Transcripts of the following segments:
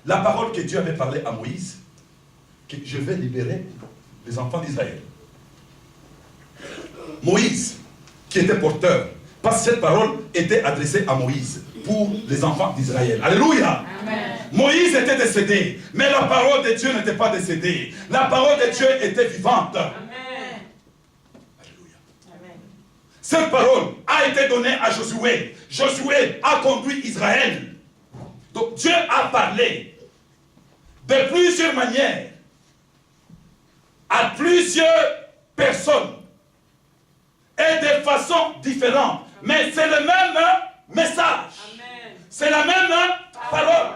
La parole que Dieu avait parlé à Moïse, que je vais libérer les enfants d'Israël. Moïse, qui était porteur, parce que cette parole était adressée à Moïse pour les enfants d'Israël. Alléluia. Amen. Moïse était décédé, mais la parole de Dieu n'était pas décédée. La parole de Dieu était vivante. Amen. Alléluia. Amen. Cette parole a été donnée à Josué. Josué a conduit Israël. Donc Dieu a parlé de plusieurs manières à plusieurs personnes et de façons différentes. Mais c'est le même message. C'est la même parole.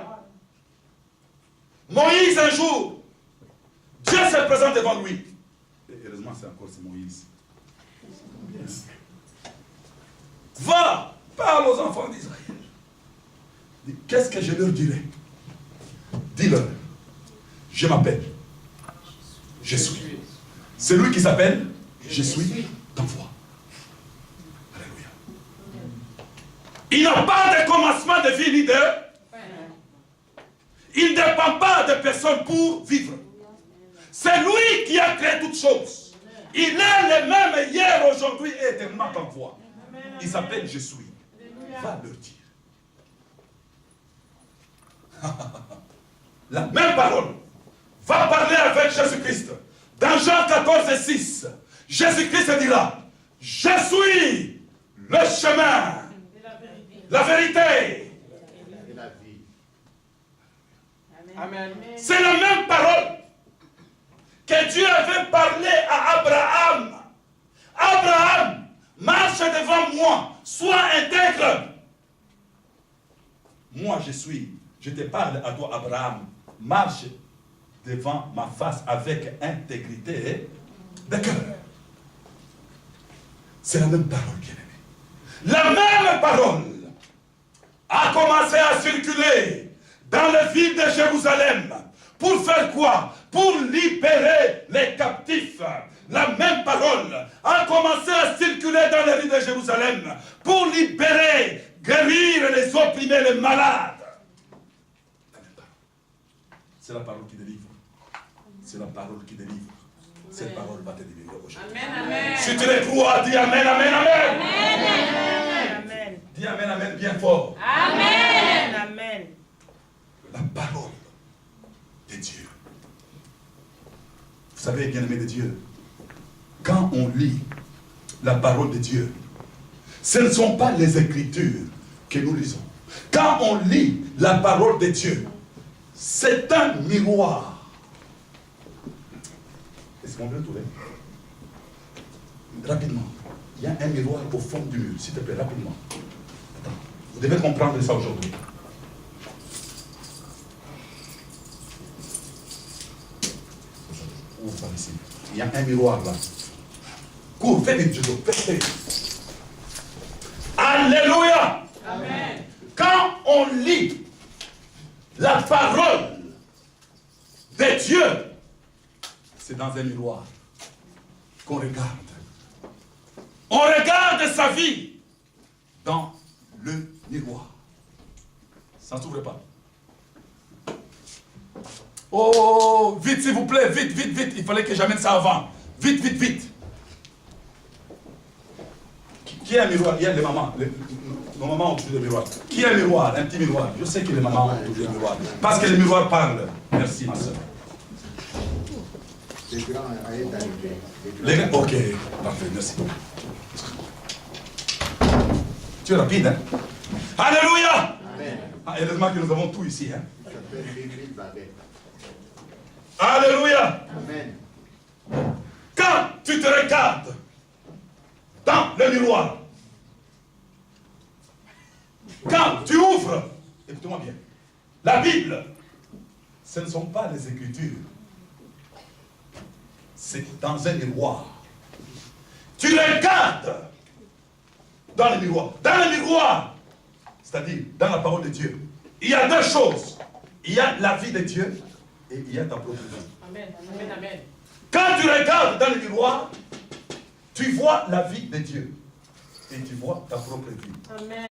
Moïse un jour, Dieu se présente devant lui. Et heureusement c'est Moïse. Va, parle aux enfants d'Israël. Qu'est-ce que je leur dirai? Dis-leur, je m'appelle, je suis. C'est lui qui s'appelle, je suis, t'envoie. Alléluia. Il n'a pas de commencement de vie ni de... Il ne dépend pas de personne pour vivre. C'est lui qui a créé toutes choses. Il est le même hier, aujourd'hui et éternellement t'envoie. Il s'appelle je suis. Va leur dire. La même parole va parler avec Jésus-Christ. Dans Jean 14:6, Jésus-Christ dira, je suis le chemin, la vérité. Amen. C'est la même parole que Dieu avait parlé à Abraham. Abraham, marche devant moi, sois intègre. Moi je suis. Je te parle à toi, Abraham. Marche devant ma face avec intégrité de cœur. C'est la même parole, bien-aimé. La même parole a commencé à circuler dans le ville de Jérusalem. Pour faire quoi? Pour libérer les captifs. La même parole a commencé à circuler dans les rues de Jérusalem. Pour libérer, guérir les opprimés, les malades. C'est la parole qui délivre. C'est la parole qui délivre. Cette parole va te délivrer aujourd'hui. Amen. Si tu les crois, dis Amen, Amen, Amen. Amen. Amen. Dis Amen, Amen bien fort. Amen. Amen. La parole de Dieu. Vous savez, bien-aimés de Dieu, quand on lit la parole de Dieu, ce ne sont pas les Écritures que nous lisons. Quand on lit la parole de Dieu, c'est un miroir. Est-ce qu'on peut le trouver? Rapidement. Il y a un miroir au fond du mur. S'il te plaît, rapidement. Attends. Vous devez comprendre ça aujourd'hui. Ouvre par ici. Il y a un miroir là. Cours, fais vite, Judo. Fais vite. Alléluia. Amen. Quand on lit la parole de Dieu, c'est dans un miroir qu'on regarde. On regarde sa vie dans le miroir. Ça ne s'ouvre pas. Oh, vite s'il vous plaît, vite, vite, vite. Il fallait que j'amène ça avant. Vite, vite, vite. Qui a un miroir? Il y a les mamans. Nos mamans ont toujours des miroirs. Qui a un miroir? Un petit miroir. Je sais que les mamans ont toujours des miroirs. Parce que les miroirs parlent. Merci, ma soeur. Les grands, ok, parfait, merci. Tu es rapide, hein? Alléluia! Amen. Ah, heureusement que nous avons tout ici, hein? Alléluia! Amen. Quand tu te regardes dans le miroir, quand tu ouvres, écoute-moi bien, la Bible, ce ne sont pas les Écritures. C'est dans un miroir. Tu regardes dans le miroir. Dans le miroir, c'est-à-dire dans la parole de Dieu, il y a deux choses. Il y a la vie de Dieu et il y a ta propre vie. Amen. Amen. Amen. Quand tu regardes dans le miroir, tu vois la vie de Dieu et tu vois ta propre vie. Amen.